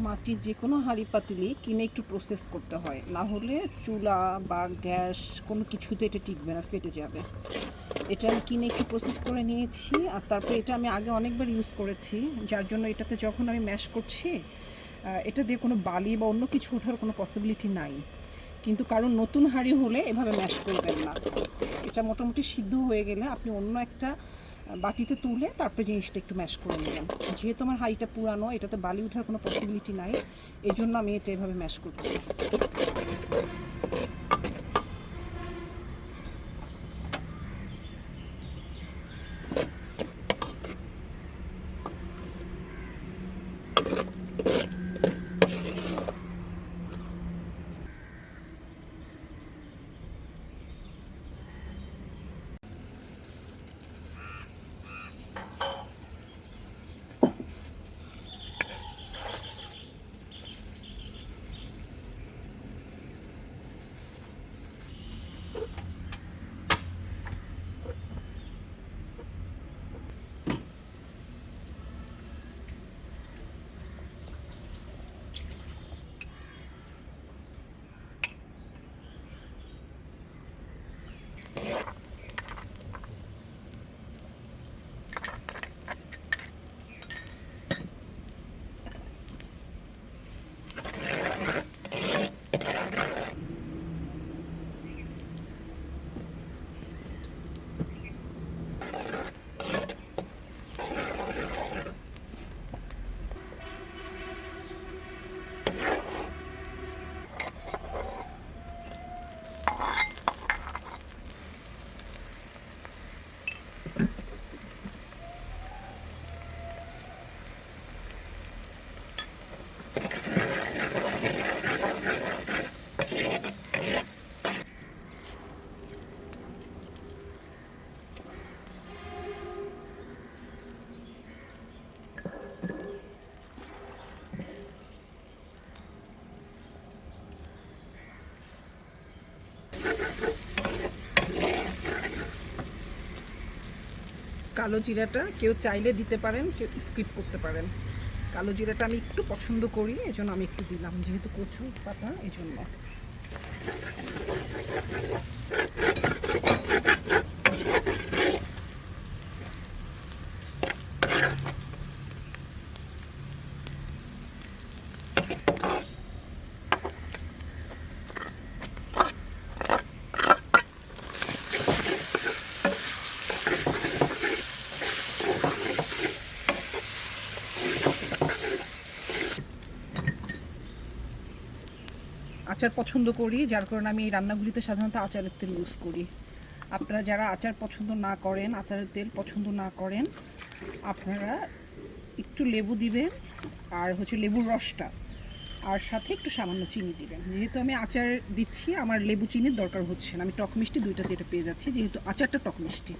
মাটির যে কোনো হাঁড়ি পাতিলি কিনে একটু প্রসেস করতে হয়, না হলে চুলা বা গ্যাস কোনো কিছুতে এটা টিকবে না, ফেটে যাবে। এটা আমি কিনে একটু প্রসেস করে নিয়েছি, আর তারপরে এটা আমি আগে অনেকবার ইউজ করেছি, যার জন্য এটাতে যখন আমি ম্যাশ করছি এটা দিয়ে কোনো বালি বা অন্য কিছু ওঠার কোনো পসিবিলিটি নাই। কিন্তু কারণ নতুন হাঁড়ি হলে এভাবে ম্যাশ করবেন না। এটা মোটামুটি সিদ্ধ হয়ে গেলে আপনি অন্য একটা বাটিতে তুলে তারপরে জিনিসটা একটু ম্যাশ করে নেবেন। যেহেতু আমার হাঁড়িটা পুরানো, এটাতে বালি ওঠার কোনো পসিবিলিটি নাই, এই জন্য আমি এটা এভাবে ম্যাশ করছি। কালো জিরাটা কেউ চাইলে দিতে পারেন, কেউ স্কিপ করতে পারেন। কালো জিরাটা আমি একটু পছন্দ করি, এজন্য আমি একটু দিলাম, যেহেতু কচু পাতা এজন্য। আচার পছন্দ করি, যার কারণে আমি এই রান্নাগুলিতে সাধারণত আচারের তেল ইউজ করি। আপনারা যারা আচার পছন্দ না করেন, আচারের তেল পছন্দ না করেন, আপনারা একটু লেবু দিবেন, আর লেবুর রসটা, আর সাথে একটু সামান্য চিনি দিবেন। যেহেতু আমি আচার দিচ্ছি, আমার লেবু চিনির দরকার হচ্ছে না, আমি টক মিষ্টি দুইটাতে এটা পেয়ে যাচ্ছি, যেহেতু আচারটা টক মিষ্টি।